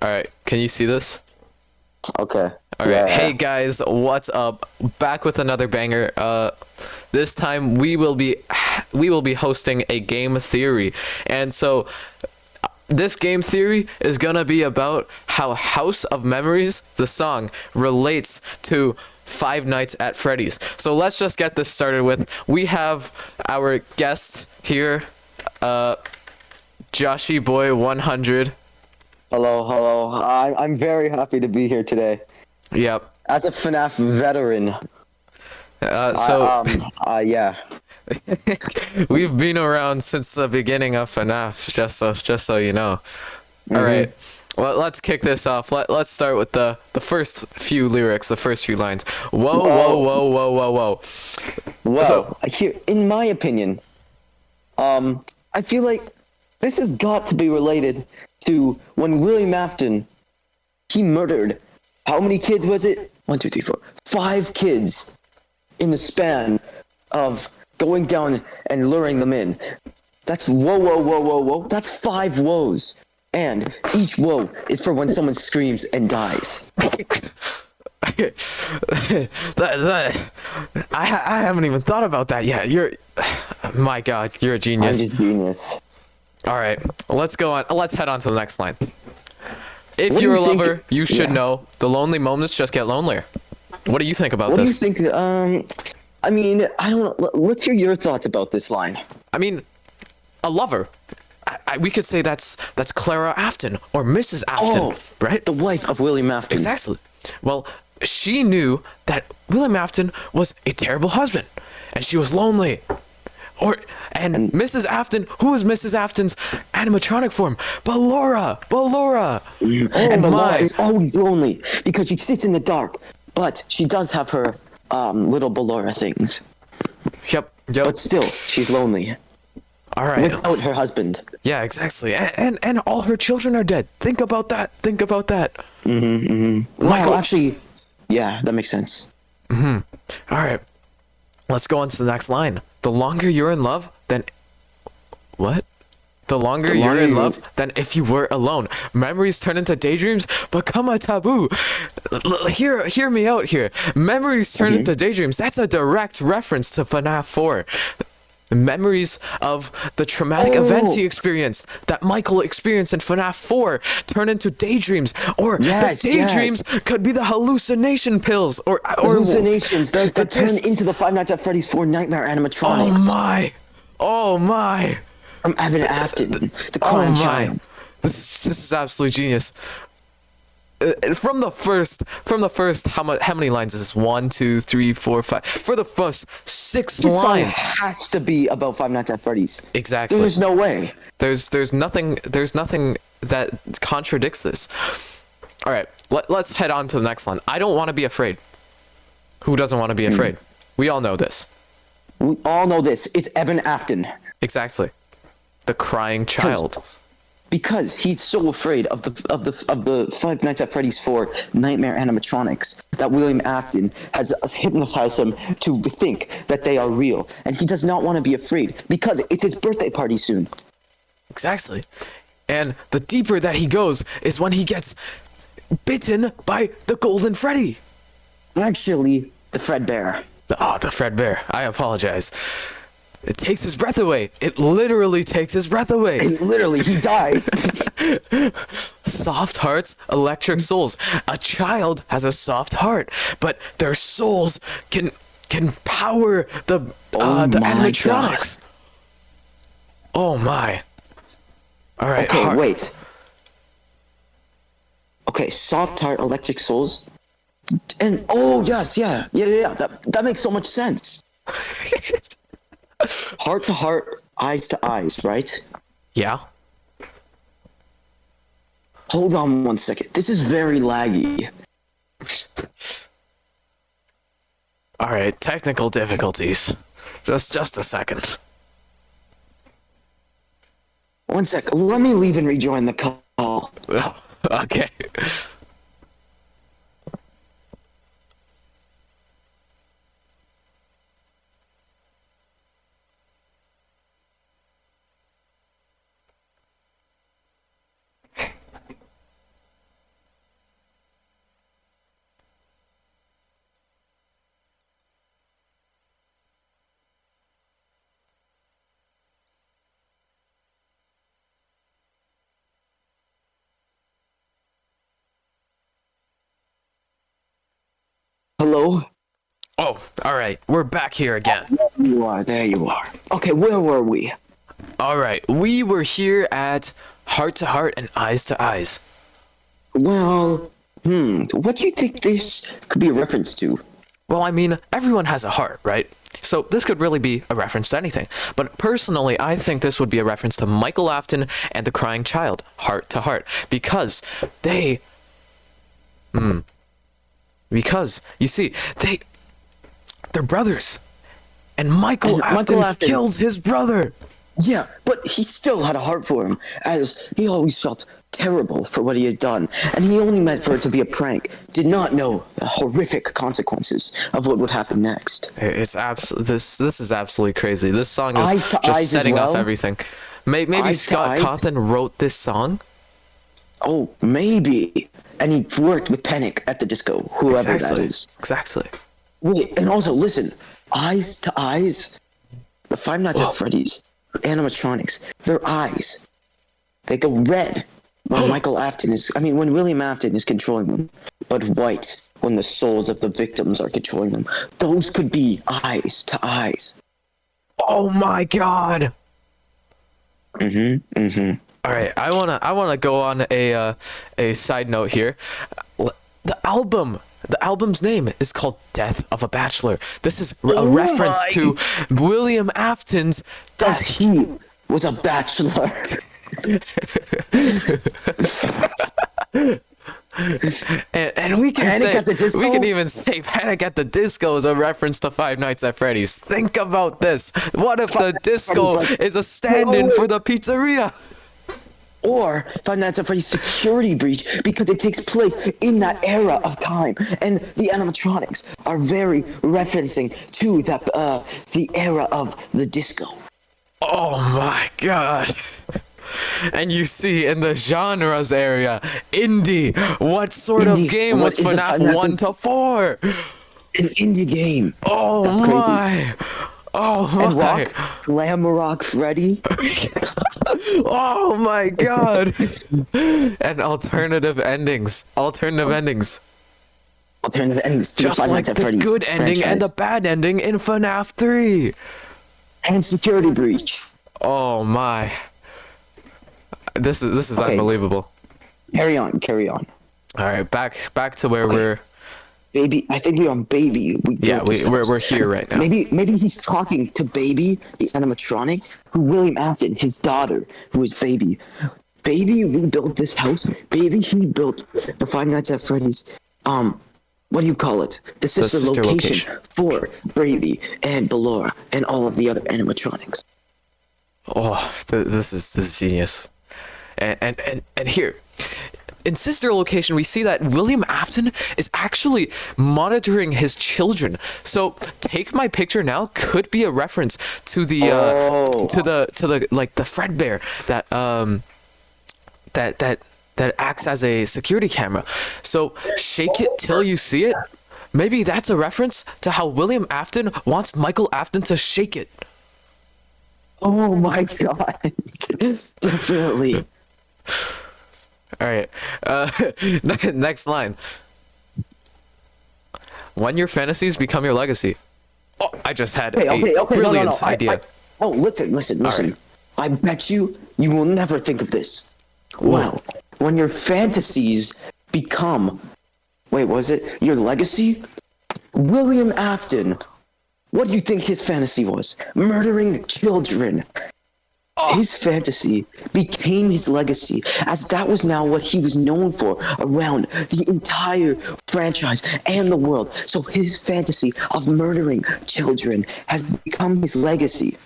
All right, can you see this? Okay. All right, hey guys, what's up? Back with another banger. This time we will be hosting a game theory, and so this game theory is gonna be about how House of Memories, the song, relates to Five Nights at Freddy's. So let's just get this started with. We have our guest here, Joshy Boy 100. Hello. I'm very happy to be here today. Yep. As a FNAF veteran. Yeah. We've been around since the beginning of FNAF, just so you know. All right, well, let's kick this off. Let's start with the first few lyrics, the first few lines. Whoa. Well, So- here, in my opinion, I feel like this has got to be related to when William Afton, he murdered, how many kids was it? 1, 2, 3, 4, 5 kids in the span of going down and luring them in. That's whoa. That's 5 woes. And each woe is for when someone screams and dies. I haven't even thought about that yet. My God, you're a I'm genius. a genius. All right, let's go on. Let's head on to the next line. If What do you're a you think- lover, you should yeah. know the lonely moments just get lonelier. What do you think about What do you this? think? I mean, I don't know. What's your thoughts about this line? I mean, a lover. We could say that's Clara Afton or Mrs. Afton, right? The wife of William Afton. Exactly. Well, she knew that William Afton was a terrible husband, and she was lonely. And Mrs. Afton, who is Mrs. Afton's animatronic form? Ballora. Oh And Ballora my. is always lonely because she sits in the dark, but she does have her little Ballora things. Yep. But still, she's lonely All right. without her husband. Yeah, exactly. And all her children are dead. Think about that. Well, Michael. actually, yeah, that makes sense. All right. Let's go on to the next line. The longer you're in love, then what? The longer you're in love than if you were alone. Memories turn into daydreams, become a taboo. Hear me out here. Memories turn into daydreams. That's a direct reference to FNAF 4. Memories of the traumatic events he experienced, that Michael experienced in FNAF 4, turn into daydreams. Or Yes, the daydreams could be the hallucination pills. Or Hallucinations that turn discs. into the Five Nights at Freddy's 4 Nightmare animatronics. Oh my. From Evan Afton, the Oh crying my. child. This is absolute genius. From the first, how many lines is this? 1, 2, 3, 4, 5. For the first 6 This song lines. has to be about Five Nights at Freddy's. Exactly. There's no way. There's nothing that contradicts this. All right, let's head on to the next line. I don't want to be afraid. Who doesn't want to be afraid? We all know this. We all know this. It's Evan Afton. Exactly. The crying child. Because he's so afraid of the Five Nights at Freddy's 4 Nightmare animatronics that William Afton has hypnotized him to think that they are real, and he does not want to be afraid because it's his birthday party soon. Exactly. And the deeper that he goes is when he gets bitten by the Golden Freddy. Actually, the Fredbear. The Fredbear. I apologize. It takes his breath away. It literally takes his breath away. And literally, he dies. Soft hearts, electric souls. A child has a soft heart, but their souls can power the my animatronics. Oh my. All right. Okay, wait. Okay, soft heart, electric souls. And yes, yeah. That makes so much sense. Heart to heart, eyes to eyes, right? Yeah. Hold on 1 second. This is very laggy. All right. Technical difficulties. Just a second. 1 sec. Let me leave and rejoin the call. Okay. Hello? Oh, all right. We're back here again. There you are. Okay, where were we? All right. We were here at Heart to Heart and Eyes to Eyes. Well, what do you think this could be a reference to? Well, I mean, everyone has a heart, right? So this could really be a reference to anything. But personally, I think this would be a reference to Michael Afton and the Crying Child, Heart to Heart, because they... Because, you see, they're brothers. And Michael Afton killed his brother. Yeah, but he still had a heart for him, as he always felt terrible for what he had done, and he only meant for it to be a prank, did not know the horrific consequences of what would happen next. It's this is absolutely crazy. This song is Eyes to just Eyes setting as off well? everything. Maybe Eyes to Scott Eyes? Cawthon wrote this song? Oh, maybe. And he worked with Panic at the Disco, whoever that is. Exactly. Wait, and also, listen, Eyes to Eyes, the Five Nights at Freddy's animatronics, their eyes, they go red when when William Afton is controlling them, but white when the souls of the victims are controlling them. Those could be Eyes to Eyes. Oh my god. All right, I wanna go on a side note here. The album's name is called Death of a Bachelor. This is a reference to William Afton's death. He was a bachelor. and we can Panic at the Disco? we can even say Panic at the Disco is a reference to Five Nights at Freddy's. Think about this. What if the disco is a stand-in for the pizzeria? Or Five Nights at Freddy's security breach, because it takes place in that era of time, and the animatronics are very referencing to that the era of the disco. Oh my god. And you see in the genres area, indie. What sort of game was FNAF 1 to 4? An indie game. Oh That's my. Oh my. And Rock, Glam Rock Freddy. Oh my god. And alternative endings. Alternative endings. To Just Five like Nights at the Freddy's good ending and the franchise. bad ending in FNAF 3. And security breach. Oh my. This is Okay. unbelievable. Carry on. All right, back to where we're. Baby, I think we're on Baby. We're here right now. Maybe he's talking to Baby, the animatronic, who William Afton, his daughter, who is Baby. Baby rebuilt this house. Baby, he built the Five Nights at Freddy's. What do you call it? The sister location for Baby and Ballora and all of the other animatronics. Oh, this is genius. And here, in sister location, we see that William Afton is actually monitoring his children. So take my picture now could be a reference to the to the like the Fredbear that acts as a security camera. So shake it till you see it. Maybe that's a reference to how William Afton wants Michael Afton to shake it. Oh my god. Definitely. All right. Next line. When your fantasies become your legacy. Oh, I just had a brilliant idea. Listen. right. I bet you will never think of this. Well, when your fantasies become... Wait, was it your legacy? William Afton. What do you think his fantasy was? Murdering children. His fantasy became his legacy, as that was now what he was known for around the entire franchise and the world. So his fantasy of murdering children has become his legacy.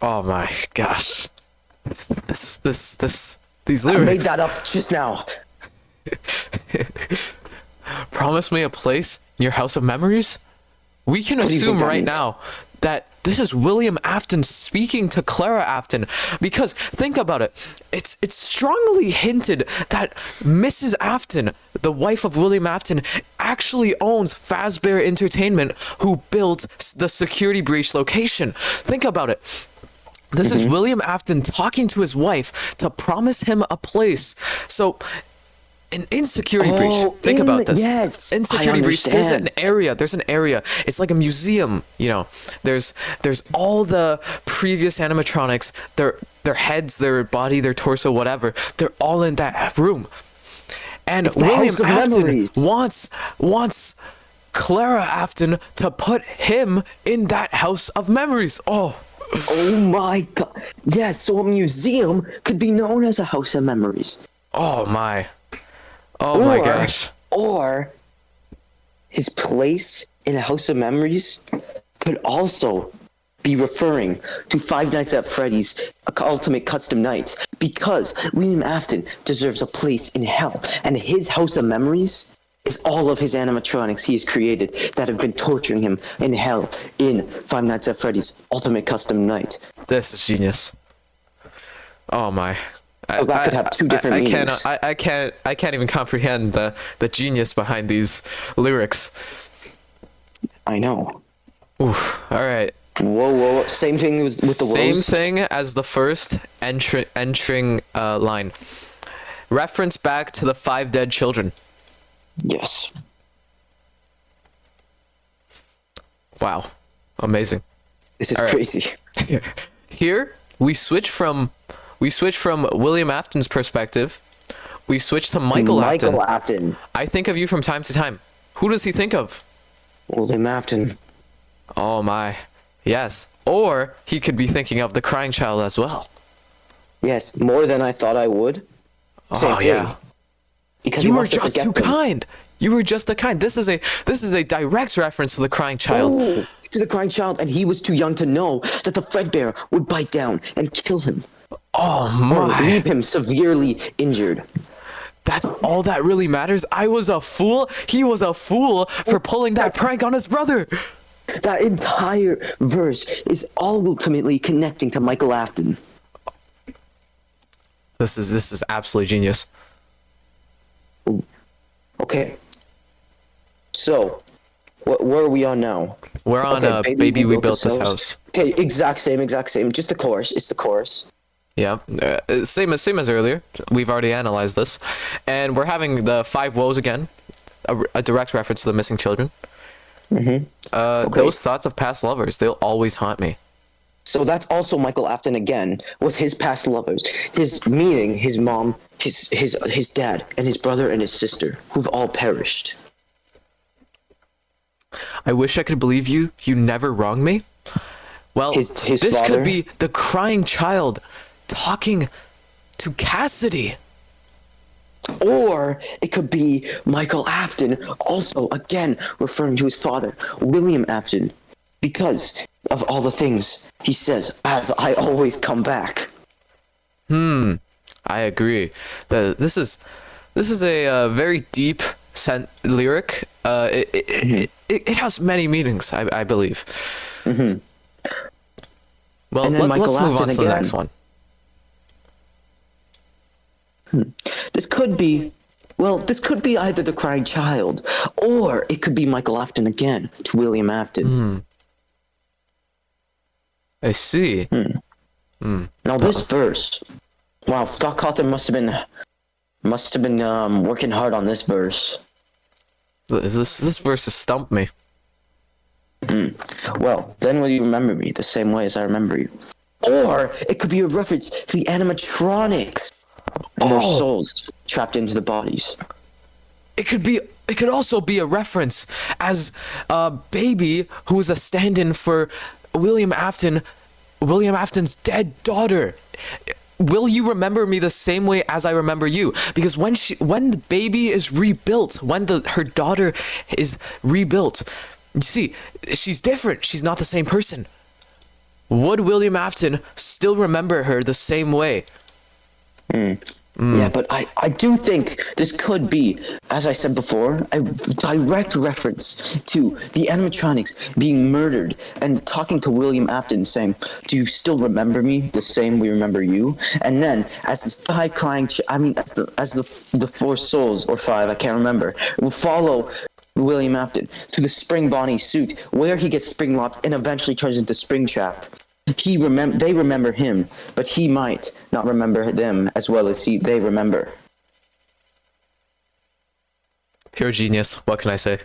Oh my gosh. These lyrics. I made that up just now. Promise me a place in your house of memories? We can do you assume think that right means? now that this is William Afton speaking to Clara Afton, because think about it. It's strongly hinted that Mrs. Afton, the wife of William Afton, actually owns Fazbear Entertainment, who built the security breach location. Think about it. This is William Afton talking to his wife to promise him a place. So An insecurity breach. Think about this. Yes, Insecurity I breach. There's an understand. area. There's an area. It's like a museum. You know, there's all the previous animatronics. Their heads, their body, their torso, whatever. They're all in that room. And It's the William House of Afton Memories. wants Clara Afton to put him in that house of memories. Oh. Oh my god. Yes, so a museum could be known as a house of memories. Oh my. Oh my gosh. Or his place in a house of memories could also be referring to Five Nights at Freddy's Ultimate Custom Nights, because William Afton deserves a place in hell, and his house of memories is all of his animatronics he has created that have been torturing him in hell in Five Nights at Freddy's Ultimate Custom Night. This is genius. Oh my. So that could have two different meanings. I can't even comprehend the genius behind these lyrics. I know. Oof. All right. Whoa. Same thing with the Same roast. thing as the first entering line. Reference back to the 5 dead children. Yes. Wow. Amazing. This is All right. crazy. Here we switch from William Afton's perspective. We switch to Michael Afton. Michael Afton. I think of you from time to time. Who does he think of? William Afton. Oh my. Yes. Or he could be thinking of the crying child as well. Yes, more than I thought I would. Same thing. Yeah. Because You he were wants to just forget too them. kind. You were just too kind. This is a direct reference to the crying child. Oh, to the crying child, and he was too young to know that the Fredbear would bite down and kill him, Oh or my. leave him severely injured. That's all that really matters. I was a fool. He was a fool for pulling that prank on his brother. That entire verse is ultimately connecting to Michael Afton. This is absolutely genius. Okay. So, where are we on now? We're on Baby We Built This House. Okay, exact same. Just the chorus. It's the chorus. Yeah, same as earlier. We've already analyzed this, and we're having the 5 woes again, a direct reference to the missing children. Okay. Those thoughts of past lovers, they'll always haunt me. So that's also Michael Afton again with his past lovers. His meaning, his mom, his dad, and his brother and his sister, who've all perished. I wish I could believe you. You never wronged me. Well, His this father? could be the crying child talking to Cassidy. Or it could be Michael Afton, also again referring to his father, William Afton, because of all the things he says, as I always come back. I agree. This is a very deep lyric. It has many meanings, I believe. Well, And then let's Michael move on Afton to the again. next one. This could be either the crying child, or it could be Michael Afton again to William Afton. I see. Now this verse, wow, Scott Cawthon must have been working hard on this verse. This verse has stumped me. Well, then will you remember me the same way as I remember you? Or it could be a reference to the animatronics and their souls trapped into the bodies. It could also be a reference as a baby who is a stand-in for William Afton's dead daughter. Will you remember me the same way as I remember you? Because when the baby is rebuilt, when her daughter is rebuilt, you see, she's different. She's not the same person. Would William Afton still remember her the same way? Yeah, but I do think this could be, as I said before, a direct reference to the animatronics being murdered and talking to William Afton saying, "Do you still remember me the same we remember you?" And then as the 5 crying, as the 4 souls or 5, I can't remember, will follow William Afton to the Spring Bonnie suit where he gets spring locked and eventually turns into Springtrap. They remember him, but he might not remember them as well as they remember. You're a genius. What can I say?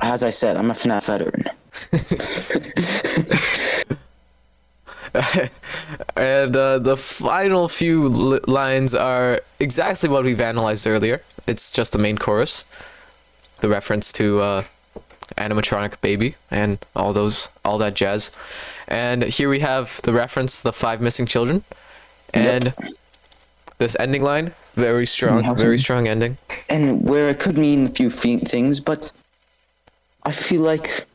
As I said, I'm a FNAF veteran. And the final few lines are exactly what we've analyzed earlier. It's just the main chorus, the reference to animatronic baby and all that jazz. And here we have the reference, the 5 missing children, and this ending line, very strong ending. And where it could mean a few things, but I feel like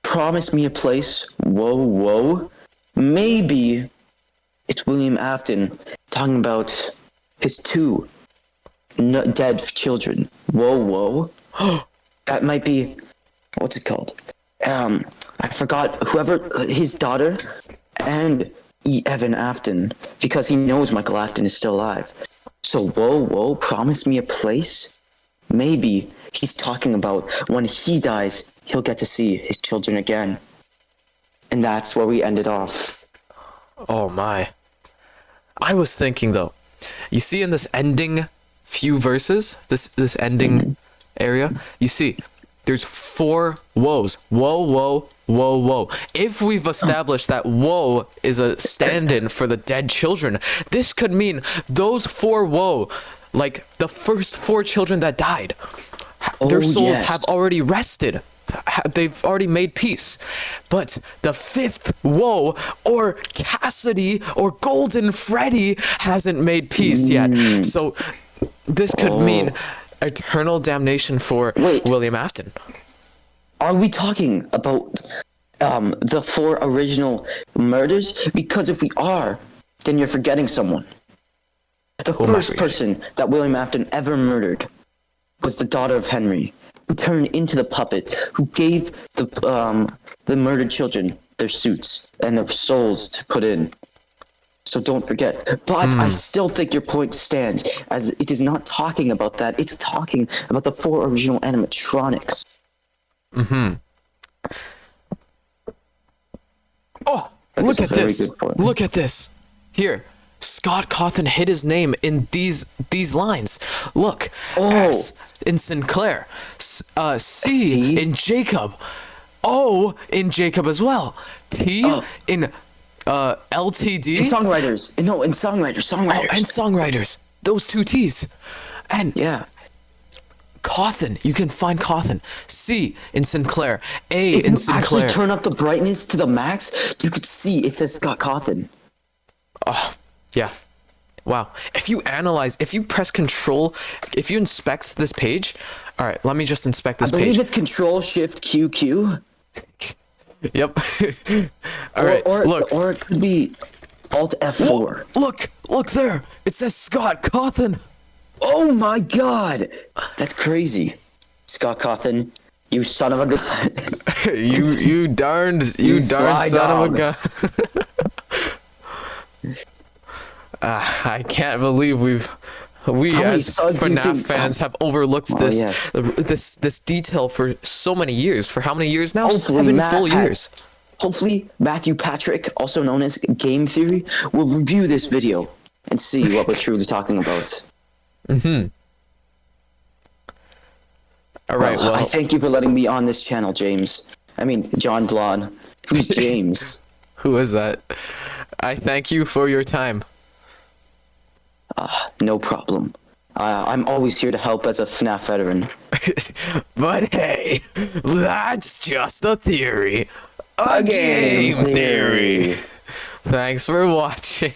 promise me a place. Whoa, whoa. Maybe it's William Afton talking about his 2 dead children. Whoa, whoa. That might be, what's it called? I forgot, whoever, his daughter and Evan Afton, because he knows Michael Afton is still alive. So whoa, whoa, promise me a place? Maybe he's talking about when he dies, he'll get to see his children again. And that's where we ended off. Oh my. I was thinking though, you see in this ending few verses, this ending area, you see there's 4 woes. Whoa, whoa, whoa, whoa. If we've established that whoa is a stand-in for the dead children, this could mean those 4 woe, like the first 4 children that died, their souls have already rested. They've already made peace. But the 5th woe, or Cassidy or Golden Freddy, hasn't made peace yet. So this could mean eternal damnation for William Afton. Are we talking about the 4 original murders? Because if we are, then you're forgetting someone. The first person that William Afton ever murdered was the daughter of Henry, who turned into the puppet, who gave the murdered children their suits and their souls to put in. So don't forget. But I still think your point stands, as it is not talking about that. It's talking about the 4 original animatronics. Oh, look at this. Look at this. Here, Scott Cawthon hid his name in these lines. Look. S in Sinclair. C in Jacob. O in Jacob as well. T in LTD. In songwriters. No, in songwriters. Oh, and songwriters. Those 2 T's. And Cawthon. You can find Cawthon. C in Sinclair. A in Sinclair. If you actually turn up the brightness to the max, you could see it says Scott Cawthon. Oh, yeah. Wow. If you analyze, if you press Control, if you inspect this page, all right, let me just inspect this page. I believe it's Control Shift QQ. Yep. All right. Look. Or it could be Alt F4. Look there. It says Scott Cawthon. Oh my God, that's crazy. Scott Cawthon, you son of a gun. you darn son of a gun. I can't believe we as FNAF fans have overlooked this detail for so many years. For how many years now? 7 full years. Hopefully, Matthew Patrick, also known as Game Theory, will review this video and see what we're truly talking about. All right. Well, I thank you for letting me on this channel, James. I mean, John Blonde. Who's James? Who is that? I thank you for your time. No problem. I'm always here to help as a FNAF veteran. But hey, that's just a theory. A game theory. Thanks for watching.